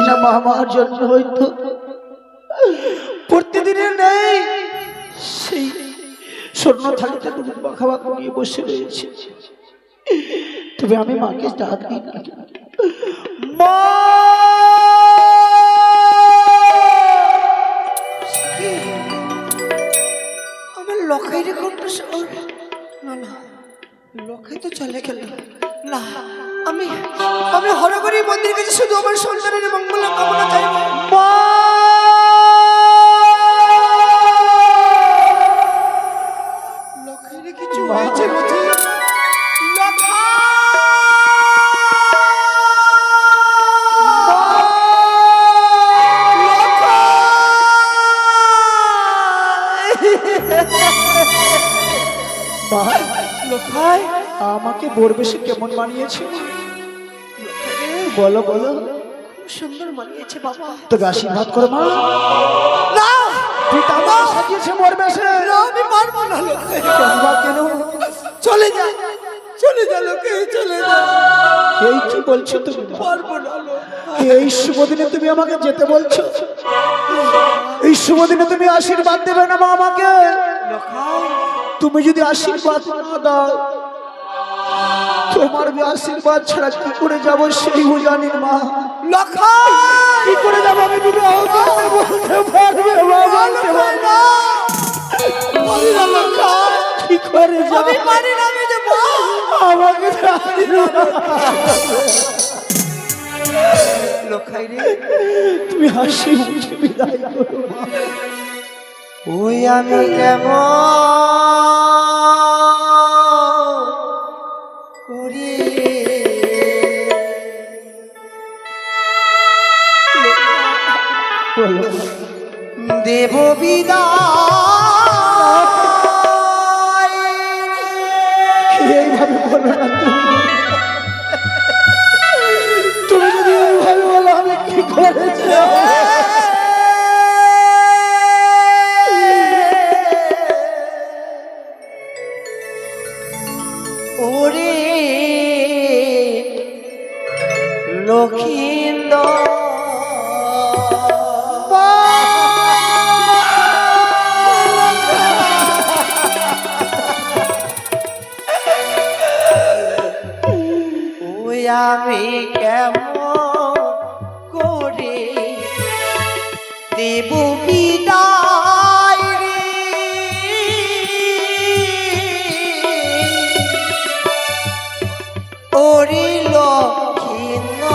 না মা, আমার জন্য হয়তো প্রতিদিনের নেই সেই স্বর্ণ থালিতে দুধ মাখা নিয়ে বসে রয়েছে। তবে আমি মাকে ডাক দিই না, মা আমার লখাই রে কণ্ঠস্বর। না না, লখাই তো চলে গেল। না, আমি আমি হরগরি মন্দির গেছি শুধু আমার সন্তানের মঙ্গল কামনা চাইব। মা লখাই রে কিছু হয়েছে বুঝি? লখাই আমাকে বরবেশে কেমন মানিয়েছে বলো বলো? খুব সুন্দর মানিয়েছে বাবা। তবে আশীর্বাদ করো মা। না, পিতা মা সাজিয়েছে বরবেশে। আমি পারবো না লখাই। কেন? চলে যা, চলে যা লখাই, চলে যা। এই কি বলছো তুমি? পারবো না লখাই। এই শুভ দিনে তুমি আমাকে যেতে বলছো? এই শুভ দিনে তুমি আশীর্বাদ দেবে না মা আমাকে? লখাই, তুমি যদি আশীর্বাদ না দাও, তোমার আশীর্বাদ ছাড়া কি করে যাবো সেই জানি মা। লখাই কি করে যাবো আমি? বিবাহ করতে বলতে পারবে বাবা? পারি না লখাই, কি করে আমি যাবো? পারি না, আমি যাবো। আমাকে লখাই রে, তুমি হাসি মুখে বিদায় করো মা। ওই আমি কেমন করি দেব বিদায়। এইভাবে বলো না তুমি। তুমি যদি এইভাবে বলো আমি কি করে যাবো? ওরে লক্ষিন্দর, ওই আমি কেমন করে দেব বিদায় রে। ওরে লক্ষিন্দর,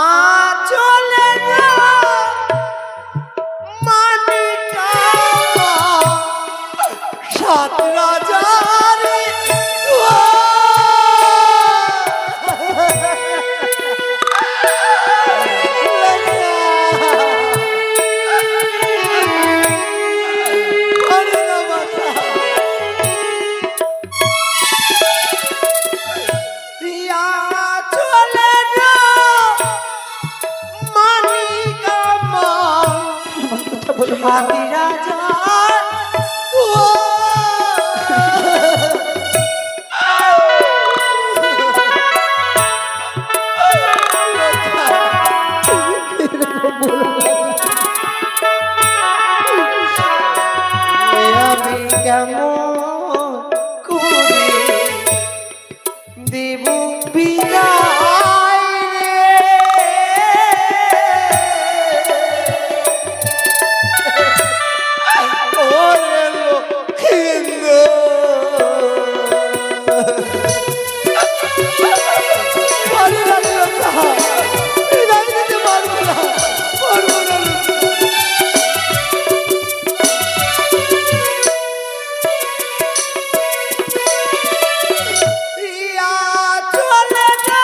আচলে মানিকা সাত রাজার হাতি রাজা আমি কেমন করে দেব বিদায় রে। ওরে লক্ষিন্দর, পারি না লক্ষাই, বিদায় দিতে পারবো না, পারবো না। ইয়া চলে যা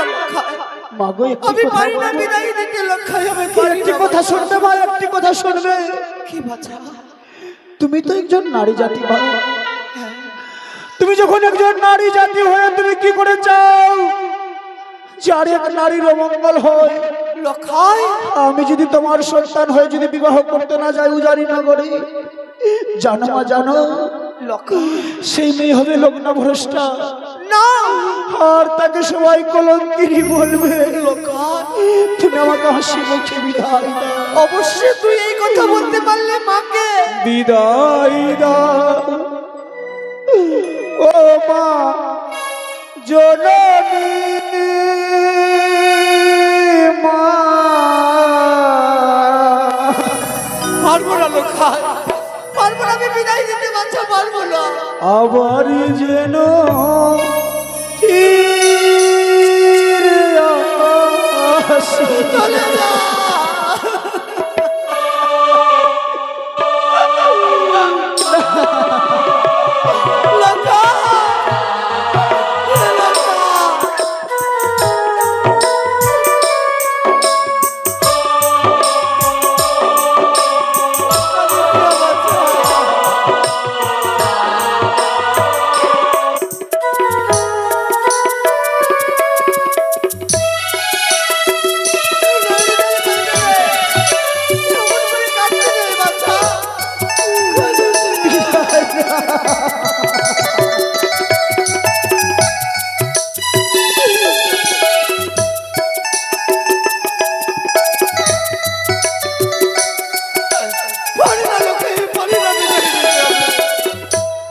না লক্ষায়, মাগো একটি আমি কথা পারি না বলবো? বিদায় দিতে লক্ষায়, আমি পারি একটি না। কথা শুনবে মা, একটি কথা শুনবে। কি বাচ্চা? তুমি তো একজন নারী জাতি মা। তুমি যখন একজন নারী জাতি হয়ে তুমি কি করে চাও যার এক নারীর অমঙ্গল হয়? লক্ষায়, আমি যদি তোমার সন্তান হয়ে যদি বিবাহ করতে না যাই উজারি নগরে, জানো মা জানো, লক্ষায় সেই মেয়ে হবে লগ্না ভ্রষ্টা, না, আর তাকে সবাই কলঙ্কিনী বলবে। লক্ষায় তুমি আমাকে হাসি মুখে বিদায় দাও, অবশ্যই তুই এই কথা বলতে পারলে মাকে। বিদায় দাও ও মা জননী মা। পারবো না লক্ষায়, পারবো না, আমি বিদায় দিতে বাচ্চা পারবো না। আবার যেন ফিরে আসি। চলে যা।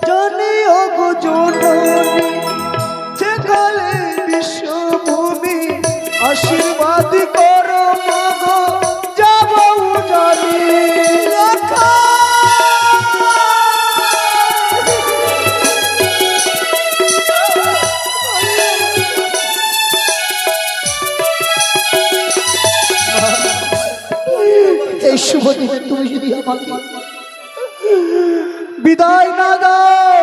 জানি ওগো জননী যেকালে বিশ্বভূমি আশীর্বাদ করো মাগো যাব জানি। এই শুভ দিনে তুমি যদি আমাকে বিদায় না দাও,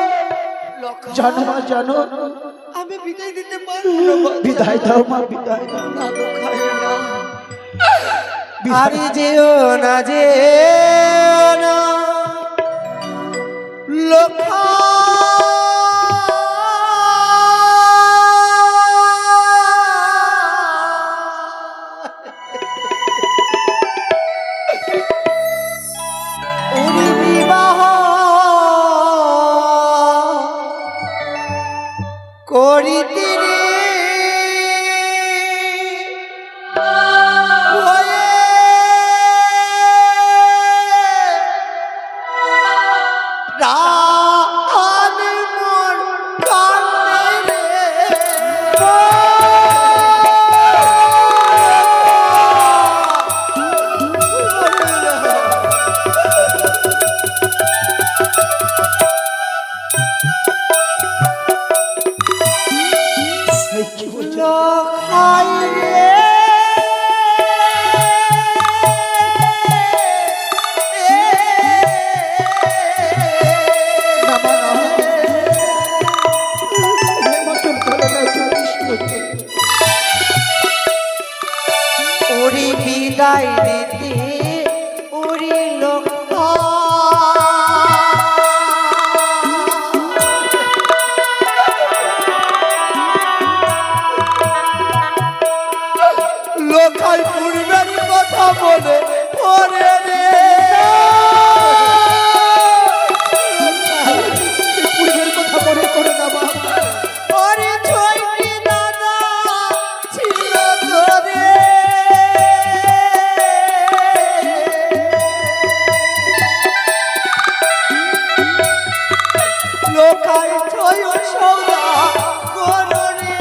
জানো মা জানো, আমি বিদায় দিতে পারবো না বাচ্চা। বিদায় দাও মা, বিদায় দাও। না লক্ষায় না। বিদায় আরে যেও না, যেও না উনি বিবাহ করিতে রে হয়ে প্রাণ মোর কান্দে এই কি বলছো? লক্ষায় রে না মা, না। এই মতন করো না, তুমি শুনো। ওরে বিদায় দিতে ওরে লক্ষা লোকাল পূর্বের কথা বলে ওরে রে পূর্বের কথা মনে করো না মা। ওরে ছয়টি দাদা ছিল তোরে লোকাল ছয় সৌদা করো রে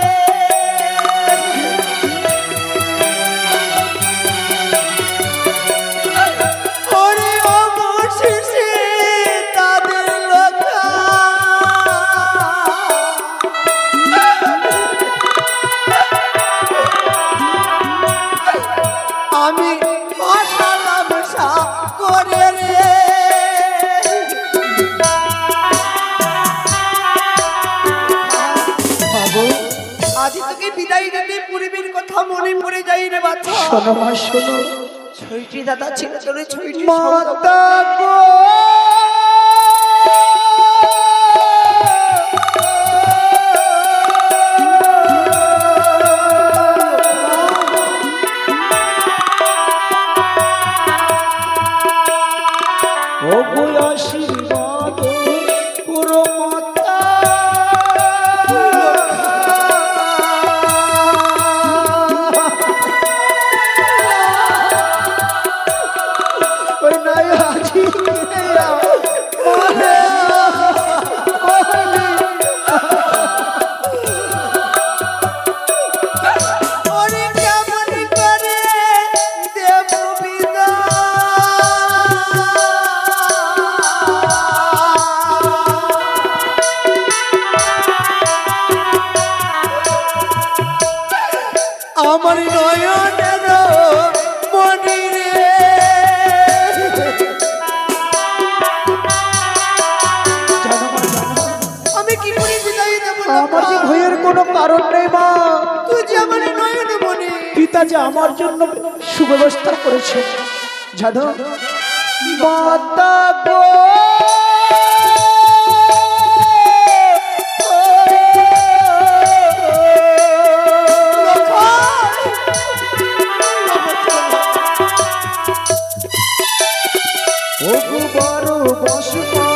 ওরে অবশেষে তাদের লোকা আমি ভাসালাম করে রে বাবু আজ তোকে বিদায় দিতে পূর্বের কথা মনে পড়ে যাই রে বাছা। শোনো মা শোনো, ছয়টি দাদা ছিল তোর, ছয়টি মাতা গো ও গো আশীর্বাদ করো মাতা। ওই নাই আজি ওরে কেমন করে দেব বিদায় আমার নয়নের মনি রে। আমি কি করে বিদায় দেব? আমার যে ভয়ের কোনো কারণ নেই মা, তুই যে আমার নয়ন মনি। পিতা যে আমার জন্য সুব্যবস্থা করেছে জানো মাতা গো। ও গো বড় বসপা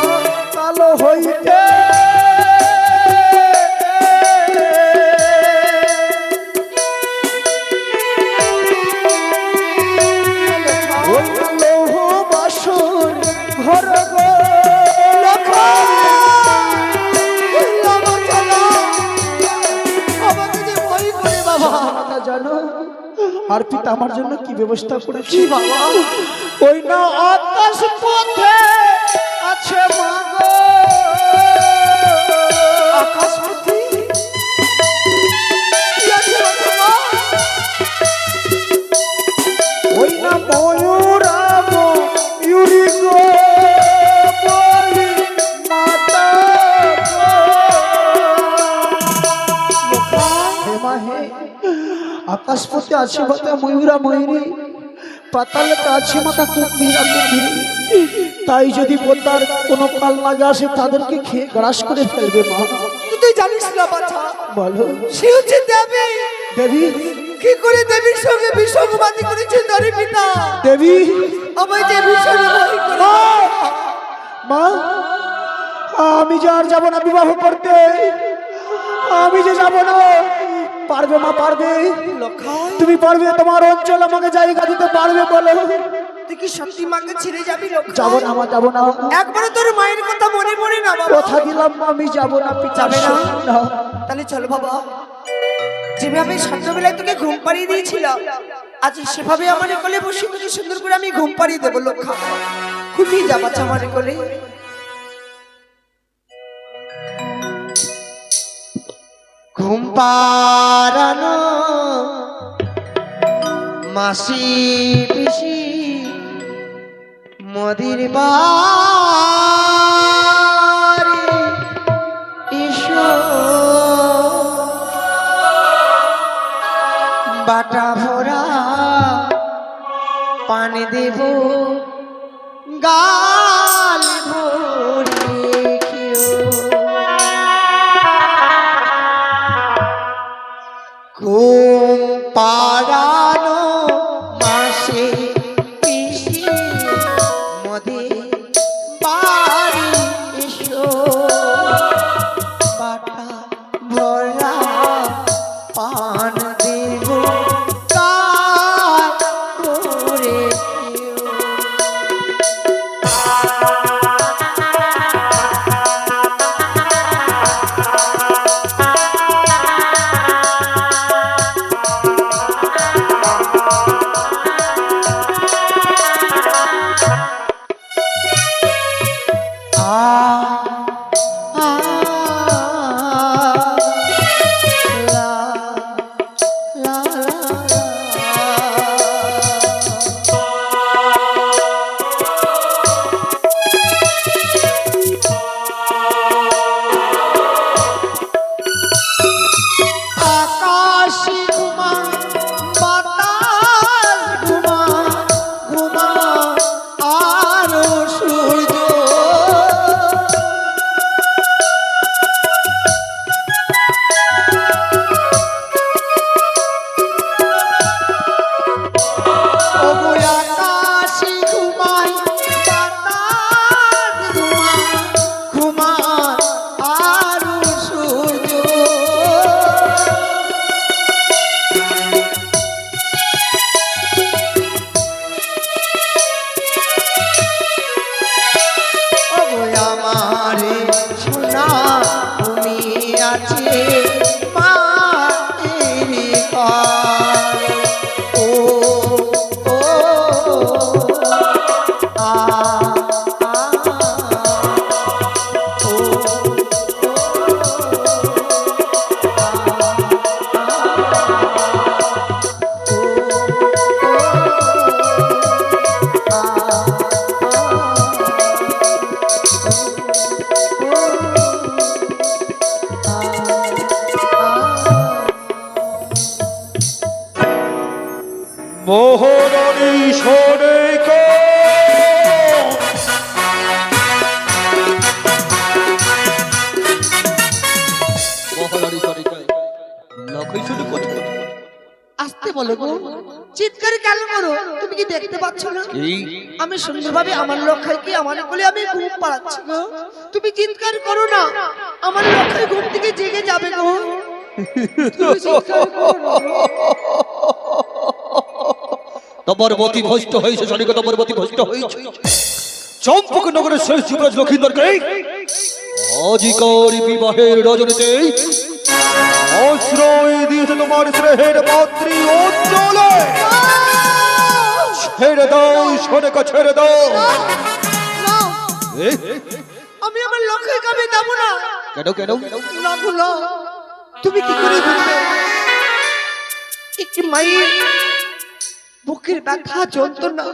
কালো হইতে ওই লৌহ বাসন ঘর গো আমাকে যে ভয় করে বাবা। মাতা জানো আর পিতা আমার জন্য কি ব্যবস্থা করেছি বাবা ওই না আকাশ পথে আছে মা গো। আকাশ পথে কি আছে বাবা? ওই না ময়ূরাব ইউরি গো বলি মাতা গো। হে মা হে, আকাশ পথে আছে মাতা ময়ূরা ময়ূরী, পাতালতে আছে মাতা কুম্ভীরা কুম্ভীরী। তাই যদি পদ্মার কোনো কাল লাগে আসে তাদেরকে খেয়ে গ্রাস করে ফেলবে মা। তুই জানিস না বাছা, বলো সে হচ্ছে দেবী। দেবী, কি করে দেবীর সঙ্গে বিসঙ্গবাদী করেছে ধরে পিতা? দেবী আমায় যে ভীষণ ভয় করে। মা, আমি যে আর যাবো না বিবাহ করতে, আমি যে যাবো না। পারবে মা পারবে? লক্ষাই, তুমি পারবে? তোমার অঞ্চল আমাকে জায়গা দিতে পারবে বলো? তুই কি সত্যি মাকে ছেড়ে যাবি লক্ষাই? যাবো না মা, যাবো না। একবারে তোর মায়ের কথা মনে পড়ে না বাবা? কথা দিলাম মা, আমি যাবো না। পিতা যাবে না? না। তাহলে চল বাবা, যেভাবে ছোটবেলায় তোকে ঘুম পাড়িয়ে দিয়েছিলাম, আজ সেভাবে আমার কোলে বসে তোকে সুন্দর করে আমি ঘুম পাড়িয়ে দেবো লক্ষা। ঘুমিয়ে যা বাচ্চা আমার কোলে। ঘুম পাড়ানো মাসি পিসি মদির বাড়ি এসো, বাটা ভরা পানি দেব গাল ভরে খেও। ঘুম পাড়ানো মাসে পিসি মদির বাড়ি এসো, বাটা ভরা পান দেব গাল ভরে খেও। মোহরণী সরেক মহারানী সরেক লক্ষই শুধু কথা আসতে বলো গো, চিৎকার কেন করো? তুমি কি দেখতে পাচ্ছ না এই আমি সুন্দরভাবে আমার লক্ষ্যে কি আমার কোলে আমি ঘুম পাড়াচ্ছি গো? তুমি চিৎকার করো না, আমার লক্ষ্যে ঘুম থেকে জেগে যাবে গো। তুমি চিৎকার করো না। তোমার মতি ভ্রষ্ট হয়েছে সরেক, তোমার মতি ভ্রষ্ট হয়েছে। চম্পক নগরের শেষ যুবরাজ লক্ষিন্দরকে আজিকার বিবাহের রজনীতে আশ্রয় দিয়েছে তোমার স্নেহের মাতৃ অঞ্চলে। ছেড়ে দাও সরেক, ছেড়ে দাও। না, এ, আমি আমার লক্ষ্যে কামে যাব না। কেন কেন না গো, না। তুমি কি করে বুঝবে একটি মায়ের বুকের ব্যথা যন্ত্রণা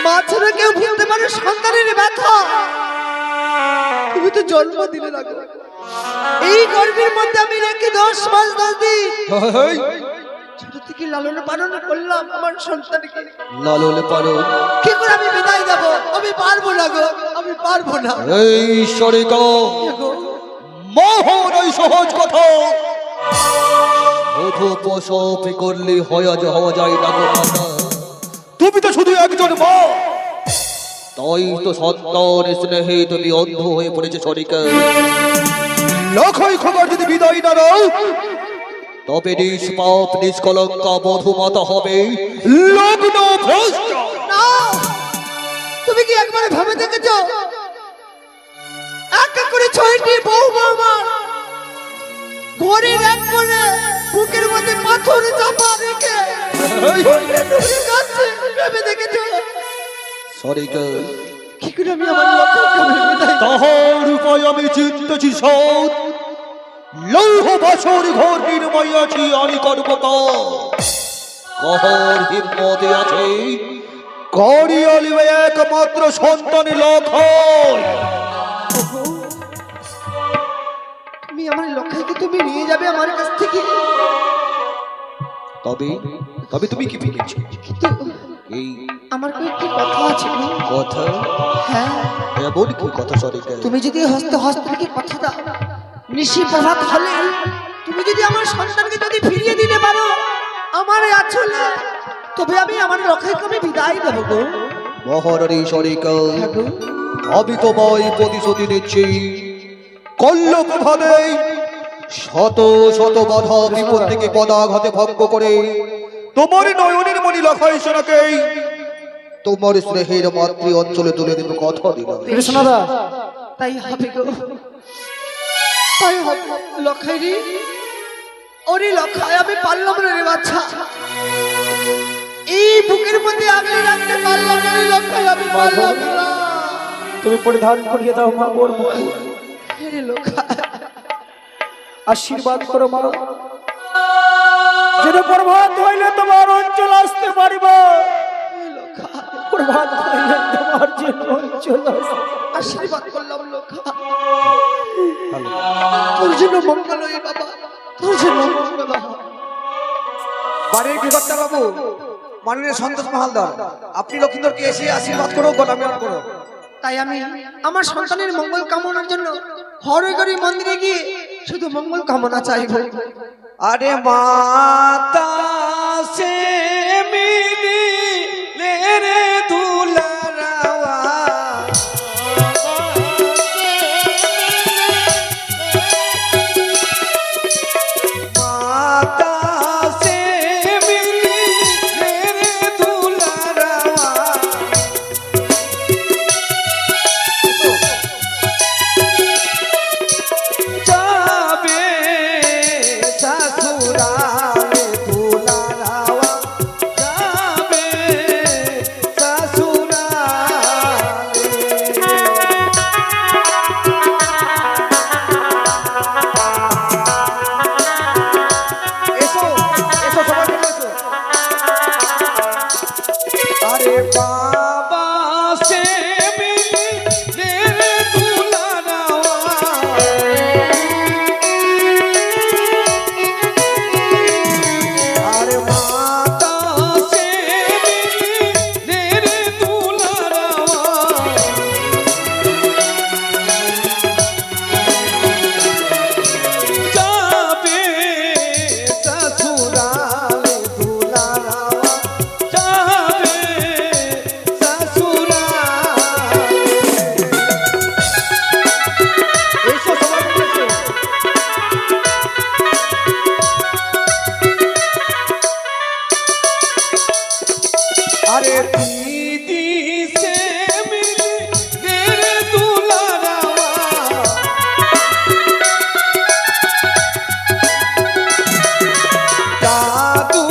মা ছাড়া কেউ বুঝতে পারে সন্তানের ব্যথা? তুমি তো জন্ম দিলে না গো। এই গর্ভের মধ্যে আমি রেখে 10 মাস 10 দিন হেই, ছোট থেকে লালন পালন করলাম আমার সন্তানকে। লালনে পারো কি করে আমি বিদায় দেব? আমি পারবো না গো, আমি পারবো না এই সরেক গো। মোহন এই সহজ কথা শুধু প্রসব করলে হওয়া যায় না গো মাতা। তুমি তো শুধু একজন মা, তাই তো সন্তান স্নেহে তুমি অন্ধ হয়ে পড়েছে সরিকা। লক্ষই খবর যদি বিদায় না দাও তবে নিষ্পাপ নিষ্কলঙ্কা বধূমাতা হবে লগ্ন ভ্রষ্ট। না, তুমি কি একবার ভেবে দেখেছো এক এক করে 6টি বউ বৌমা ঘরের এক কোণে বুকের মধ্যে পাথর চাপা রেখে কাঁদছে? ভেবে দেখেছো সরিকা কি করে আমি আমার লক্ষ্যকে বিদায় দেব? তাহার উপায় আমি চিন্তেছি সৎ। লৌহ বাসর ঘর নির্ময় আছি আমি করব কহর হিম্মতে আছে করিয়ালিবে একমাত্র সন্তান লক্ষণ। তুমি আমার লক্ষ্যকে তুমি নিয়ে যাবে আমার কাছ থেকে, তবে তবে তুমি কি ভেবেছ? কিন্তু এই আমার কয়েকটি কথা আছে গো। কথা হ্যাঁ, এমন কি কথা সরিকা? তুমি যদি হস্তে হস্ত থেকে কথা দাও, নিশি প্রভাত হলে তুমি যদি আমার সন্তানকে যদি ফিরিয়ে দিতে পারো আমার আঁচলে, তবে আমি আমার লক্ষ্যকে আমি বিদায় দেবো গো। মহারানী সরিকা হ্যাঁ গো। আমি তোমায় প্রতিশ্রুতি দিচ্ছি কল্লক ভাবে শত শত বাধা বিপদ থেকে পদাঘাতে ভঙ্গ করে তোমার নয়নের মণি লখাই সোনাকে তোমার স্নেহের মাতৃ অঞ্চলে তুলে দেব কথা দিলাম। কৃষ্ণদা তাই হবে গো, তাই হবে। লক্ষাই রে, ওরে লক্ষাই, আমি পারলাম না রে বাচ্চা, এই বুকের মধ্যে আগলে রাখতে পারলাম না রে লক্ষাই, আমি পারলাম না। তুমি পরিধান করিয়ে দাও মা ওর মুখে, রে লক্ষাই, আশীর্বাদ করো মা, যেন প্রভাত হইলে তোমার অঞ্চল আসতে পারিব। প্রভাত হইলে তোমার যেন অঞ্চল আসতে। আশীর্বাদ করলাম লক্ষাই, তোর জন্য মঙ্গল হয় বাবা, তোর জন্য মঙ্গল হয়। বাড়ির বিকর্তা বাবু, মাননীয় সন্তোষ মহালদার, আপনি লক্ষিন্দরকে এসে আশীর্বাদ করো, গোলামি করো। তাই আমি আমার সন্তানের মঙ্গল কামনার জন্য হরগরি মন্দিরে গিয়ে শুধু মঙ্গল কামনা চাইব। আরে মাতা সে মিলি রে দুলারাওয়া, মাতা সে মিলি রে দুলারাওয়া, যাবে শাশুড়ালে দুলা জাদু